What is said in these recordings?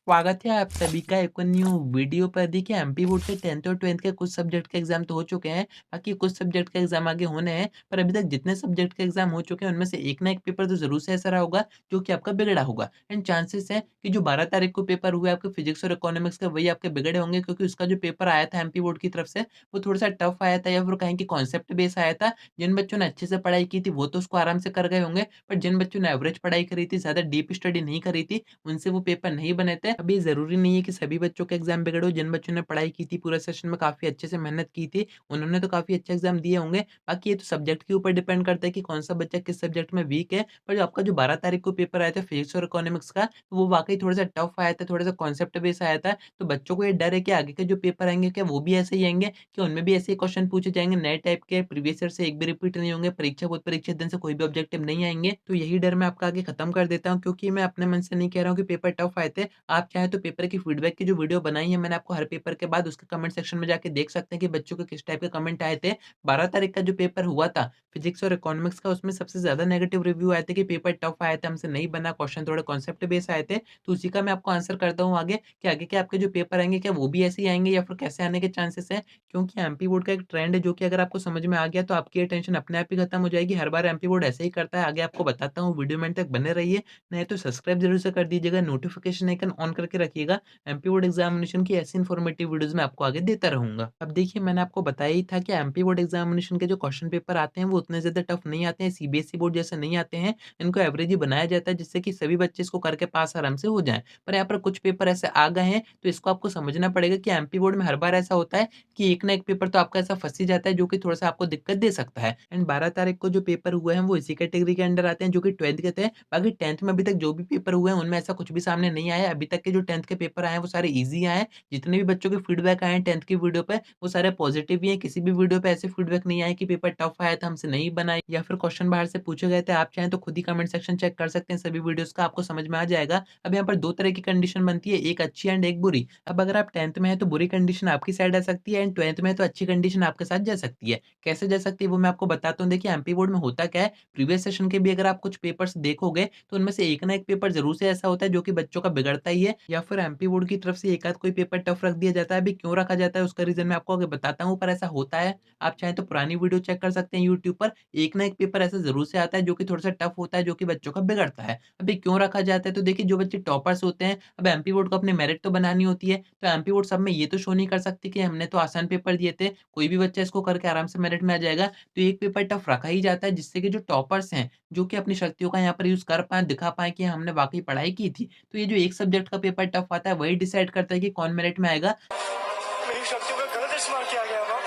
स्वागत है आप सभी का एक और न्यू वीडियो पर। देखिए एमपी बोर्ड के 10th और 12th के कुछ सब्जेक्ट के एग्जाम तो हो चुके हैं, बाकी कुछ सब्जेक्ट के एग्जाम आगे होने हैं। पर अभी तक जितने सब्जेक्ट के एग्जाम हो चुके हैं उनमें से एक ना एक पेपर तो जरूर से ऐसा रहा होगा जो कि आपका बिगड़ा होगा। एंड चांसेस है कि जो 12 तारीख को पेपर हुआ है आपके फिजिक्स और इकोनॉमिक्स का वही आपके बिगड़े होंगे, क्योंकि उसका जो पेपर आया था एमपी बोर्ड की तरफ से वो थोड़ा सा टफ आया था, या फिर कहें कि कॉन्सेप्ट बेस आया था। जिन बच्चों ने अच्छे से पढ़ाई की थी वो तो उसको आराम से कर गए होंगे, पर जिन बच्चों ने एवरेज पढ़ाई करी थी, ज्यादा डीप स्टडी नहीं करी थी, उनसे वो पेपर नहीं बने थे। अभी ज़रूरी नहीं है कि सभी बच्चों के एग्ज़ाम बिगड़े हो। जिन बच्चों ने पढ़ाई की थी, पूरे सेशन में काफ़ी अच्छे से मेहनत की थी, उन्होंने तो काफ़ी अच्छे एग्ज़ाम दिए होंगे। बाकी ये तो सब्जेक्ट के ऊपर डिपेंड करता है कि कौन-सा बच्चा किस सब्जेक्ट में वीक है। पर जो आपका जो 12 तारीख को पेपर आया था फिजिक्स और इकोनॉमिक्स का, तो वो वाक़ई थोड़ा-सा टफ आया था, थोड़ा-सा कॉन्सेप्ट बेस्ड आया था। तो बच्चों को ये डर है कि आगे के जो पेपर आएँगे, क्या वो भी ऐसे ही आएँगे? क्या उनमें भी ऐसे ही क्वेश्चन पूछे जाएँगे नए टाइप के, प्रीवियस ईयर से एक भी रिपीट नहीं होंगे, परीक्षा बोर्ड परीक्षा दिन से कोई भी ऑब्जेक्टिव नहीं आएँगे? तो यही डर मैं आपका आगे खत्म कर देता हूँ, क्योंकि मैं अपने मन से नहीं कह रहा हूँ कि पेपर टफ आए थे। आप चाहें तो पेपर की फीडबैक की जो वीडियो बनाई है मैंने आपको हर पेपर के बाद, उसके कमेंट सेक्शन में जाके देख सकते हैं कि बच्चों के किस टाइप के कमेंट आए थे। 12 तारीख का जो पेपर हुआ था फिजिक्स और इकोनॉमिक्स का, उसमें सबसे ज़्यादा नेगेटिव रिव्यू आए थे कि पेपर टफ आया था, हमसे नहीं बना, क्वेश्चन थोड़े कॉन्सेप्ट बेस्ड आए थे। तो उसी का मैं आपको आंसर करता हूँ आगे कि आगे के आपके जो पेपर आएँगे क्या वो भी ऐसे ही आएँगे, या फिर कैसे आने के चांसेस हैं। क्योंकि एमपी बोर्ड का एक ट्रेंड है जो कि अगर आपको समझ में आ गया तो आपकी ये टेंशन अपने आप ही खत्म हो जाएगी। हर बार एमपी बोर्ड ऐसे ही करता है। आगे आपको बताता हूँ, वीडियो में अंत तक बने रहिए। नहीं तो सब्सक्राइब ज़रूर से कर दीजिएगा, नोटिफ़िकेशन आइकन ऑन करके रखिएगा। एमपी बोर्ड एग्जामिनेशन की ऐसी इन्फॉर्मेटिव वीडियोज़ मैं आपको आगे देता रहूँगा। अब देखिए मैंने आपको बताया ही था कि एमपी बोर्ड एग्जामिनेशन के जो क्वेश्चन पेपर आते हैं वो उतने ज़्यादा टफ नहीं आते हैं, सीबीएसई बोर्ड जैसे नहीं आते हैं। इनको एवरेज ही बनाया जाता है जिससे कि सभी बच्चे इसको करके पास आराम से हो जाएँ। पर यहाँ पर कुछ पेपर ऐसे आ गए हैं, तो इसको आपको समझना पड़ेगा कि एमपी बोर्ड में हर बार ऐसा होता है कि एक ना एक पेपर तो आपका ऐसा फँस ही जाता है जो कि थोड़ा-सा आपको दिक्कत दे सकता है। एंड 12 तारीख को जो पेपर हुए हैं वो इसी कैटेगरी के अंडर आते हैं जो कि 12th के थे। बाकी 10th में अभी तक जो भी पेपर हुए हैं उनमें ऐसा कुछ भी सामने नहीं आया है। अभी तक के जो 10th के पेपर आए हैं वो सारे ईज़ी आए हैं। जितने भी बच्चों के फीडबैक आए हैं 10th की वीडियो पे, वो सारे पॉजिटिव ही हैं। किसी भी वीडियो पे ऐसे फीडबैक नहीं आए कि पेपर टफ आया था, हमसे नहीं बना, या फिर क्वेश्चन बाहर से पूछे गए थे। आप चाहें तो खुद ही कमेंट सेक्शन चेक कर सकते हैं सभी वीडियोज़ का, आपको समझ में आ जाएगा। अब यहाँ पर 2 तरह की कंडीशन बनती है, एक अच्छी एंड एक बुरी। अब अगर आप 10th में हैं तो बुरी कंडीशन आपकी साइड आ सकती है, एंड 12th में है तो अच्छी कंडीशन आपके साथ जा सकती है। कैसे जा सकती है वो मैं आपको बताता हूँ। देखिए एमपी बोर्ड में होता क्या है, प्रीवियस सेशन के भी अगर आप कुछ पेपर्स देखोगे तो उनमें से एक ना एक पेपर ज़रूर से ऐसा होता है जो कि बच्चों का बिगड़ता ही है, या फिर एमपी बोर्ड की तरफ से एक आध कोई पेपर टफ रख दिया जाता है। अभी क्यों रखा जाता है उसका रीज़न मैं आपको आगे बताता हूँ, पर ऐसा होता है। आप चाहें तो पुरानी वीडियो चेक कर सकते हैं यूट्यूब पर। एक ना एक पेपर ऐसा ज़रूर से आता है जो कि थोड़ा-सा टफ होता है, जो कि बच्चों का बिगड़ता है। अभी क्यों रखा जाता है, तो देखिए जो बच्चे टॉपर्स होते हैं, अब एमपी बोर्ड को अपनी मेरिट तो बनानी होती है, तो एमपी बोर्ड सब में ये तो शो नहीं कर सकती कि हमने तो आसान पेपर दिए थे, कोई भी बच्चा इसको करके आराम से मेरिट में आ जाएगा। तो एक पेपर टफ रखा ही जाता है जिससे कि जो टॉपर्स हैं, जो कि अपनी शक्तियों का यहाँ पर यूज़ कर पाएँ, दिखा पाएँ कि हमने वाक़ई पढ़ाई की थी। तो ये जो एक सब्जेक्ट का पेपर टफ आता है वही डिसाइड करता है कि कौन मेरिट में आएगा। मेरी शक्तियों का गलत इस्तेमाल किया गया है माँ।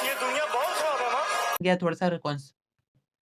ये दुनिया बहुत खराब है माँ। गया थोड़ा-सा रिकॉन्स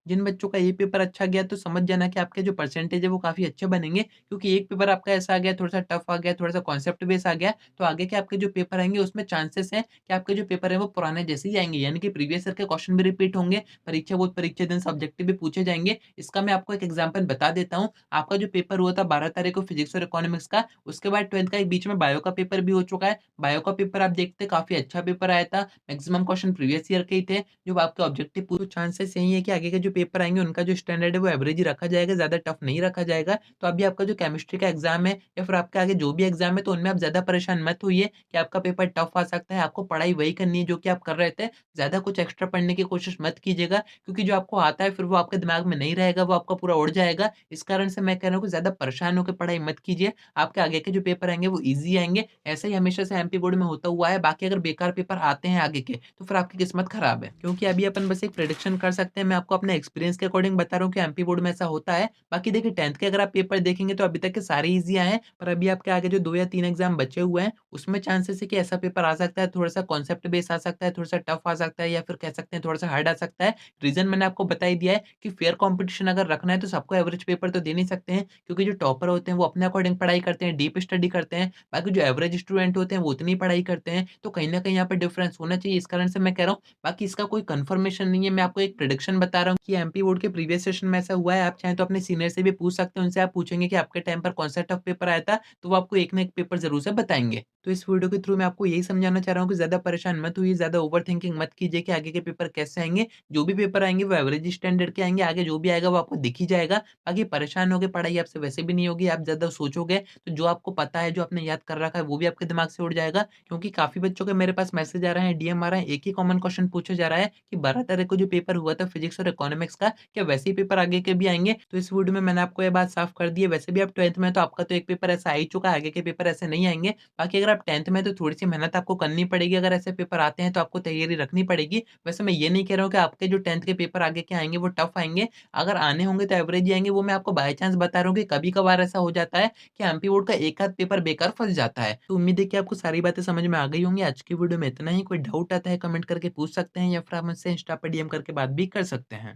जिन बच्चों का ये पेपर अच्छा गया तो समझ जाना कि आपके जो परसेंटेज है वो काफ़ी अच्छे बनेंगे, क्योंकि एक पेपर आपका ऐसा आ गया, थोड़ा-सा टफ आ गया, थोड़ा-सा कॉन्सेप्ट बेस आ गया, तो आगे के आपके जो पेपर आएँगे उसमें चांसेस हैं कि आपके जो पेपर है वो पुराने जैसे ही आएँगे, यानी कि प्रीवियस ईयर के क्वेश्चन भी रिपीट होंगे, परीक्षा बोर्ड परीक्षा दिन से ऑब्जेक्टिव भी पूछे जाएँगे। इसका मैं आपको एक एग्ज़ाम्पल बता देता हूँ। आपका जो पेपर हुआ था 12 तारीख को फिजिक्स और इकोनॉमिक्स का, उसके बाद 12th का एक बीच में बायो का पेपर भी हो चुका है। बायो का पेपर आप देखते काफ़ी अच्छा पेपर आया था, मैक्सिमम क्वेश्चन प्रीवियस ईयर के ही थे। जो आपके ऑब्जेक्टिव पूरे चांसेस यही है कि आगे के जो पेपर आएँगे उनका जो स्टैंडर्ड है वो एवरेज ही रखा जाएगा, ज़्यादा टफ नहीं रखा जाएगा। तो अभी आपका जो केमिस्ट्री का एग्ज़ाम है, या फिर आपके आगे जो भी एग्ज़ाम है, तो उनमें आप ज़्यादा परेशान मत होइए कि आपका पेपर टफ आ सकता है। आपको पढ़ाई वही करनी है जो कि आप कर रहे थे। ज़्यादा कुछ एक्स्ट्रा पढ़ने की कोशिश मत कीजिएगा, क्योंकि जो आपको आता है फिर वो आपके दिमाग में नहीं रहेगा, वो आपका पूरा उड़ जाएगा। इस कारण से मैं कह रहा हूँ कि ज़्यादा परेशान होके पढ़ाई मत कीजिए। आपके आगे के जो पेपर आएँगे वो ईज़ी आएँगे। ऐसा ही हमेशा से एमपी बोर्ड में होता हुआ है। बाकी अगर बेकार पेपर आते हैं आगे के, तो फिर आपकी किस्मत खराब है। क्योंकि अभी अपन बस एक प्रेडिक्शन कर सकते हैं। मैं आपको अपने एक्सपीरियंस के अकॉर्डिंग बता रहा हूँ कि एमपी बोर्ड में ऐसा होता है। बाकी देखिए 10th के अगर आप पेपर देखेंगे तो अभी तक के सारे ईज़ी आए हैं, पर अभी आपके आगे जो 2 या 3 एग्ज़ाम बचे हुए हैं, उसमें चांसेस है कि ऐसा पेपर आ सकता है, थोड़ा-सा कॉन्सेप्ट बेस आ सकता है, थोड़ा-सा टफ आ सकता है, या फिर कह सकते हैं थोड़ा-सा हार्ड आ सकता है। रीज़न मैंने आपको बता ही दिया है कि फेयर कॉम्पिटिशन अगर रखना है तो सबको एवरेज पेपर तो दे नहीं सकते हैं, क्योंकि जो टॉपर होते हैं वो अपने अकॉर्डिंग पढ़ाई करते हैं, डीप स्टडी करते हैं। बाकी जो एवरेज स्टूडेंट होते हैं वो उतनी पढ़ाई करते हैं, तो कहीं न कहीं यहाँ पे डिफरेंस होना चाहिए। इस कारण से मैं कह रहा हूँ, बाकी इसका कोई कन्फर्मेशन नहीं है, मैं आपको एक प्रेडिक्शन बता रहा हूँ कि एमपी बोर्ड के प्रीवियस सेशन में ऐसा हुआ है। आप चाहें तो अपने सीनियर से भी पूछ सकते हैं, उनसे आप पूछेंगे कि आपके टाइम पर कौन-सा टफ पेपर आया था, तो वो आपको एक ना एक पेपर ज़रूर से बताएँगे। तो इस वीडियो के थ्रू मैं आपको यही समझाना चाह रहा हूँ कि ज़्यादा परेशान मत होइए, ज़्यादा ओवरथिंकिंग मत कीजिए कि आगे के पेपर कैसे आएँगे। जो भी पेपर आएँगे वो एवरेज स्टैंडर्ड के आएँगे, आगे जो भी आएगा वो आपको दिख ही जाएगा। बाकी परेशान होके पढ़ाई आपसे वैसे भी नहीं होगी, आप ज़्यादा सोचोगे तो जो आपको पता है, जो आपने याद कर रखा है वो भी आपके दिमाग से उड़ जाएगा। क्योंकि काफ़ी बच्चों के मेरे पास मैसेज आ रहे हैं, डीएम आ रहे हैं, एक ही कॉमन क्वेश्चन पूछा जा रहा है कि 12 तारीख को जो पेपर हुआ था फिजिक्स और इकोनॉमिक्स का, क्या वैसे ही पेपर आगे के भी आएँगे? तो इस वीडियो में मैंने आपको ये बात साफ कर दी है, वैसे भी आप 12th में हैं तो आपका तो एक पेपर ऐसा आ ही चुका है, आगे के पेपर ऐसे नहीं आएँगे। बाकी अगर आप 10th में हैं तो थोड़ी-सी मेहनत आपको करनी पड़ेगी, अगर ऐसे पेपर आते हैं तो आपको तैयारी रखनी पड़ेगी। वैसे मैं ये नहीं कह रहा हूँ कि आपके जो 10th के पेपर आगे के आएँगे वो टफ आएँगे, अगर आने होंगे तो एवरेज ही आएँगे, वो मैं आपको बाय चांस बता रहा हूँ कि कभी-कभार ऐसा हो जाता है कि एमपी बोर्ड का एक आध पेपर बेकार फँस जाता है। तो उम्मीद है कि आपको सारी बातें समझ में आ गई होंगी। आज की वीडियो में इतना ही, कोई डाउट आता है कमेंट करके पूछ सकते हैं या फिर आप मुझसे इंस्टा पे डीएम करके बात भी कर सकते हैं।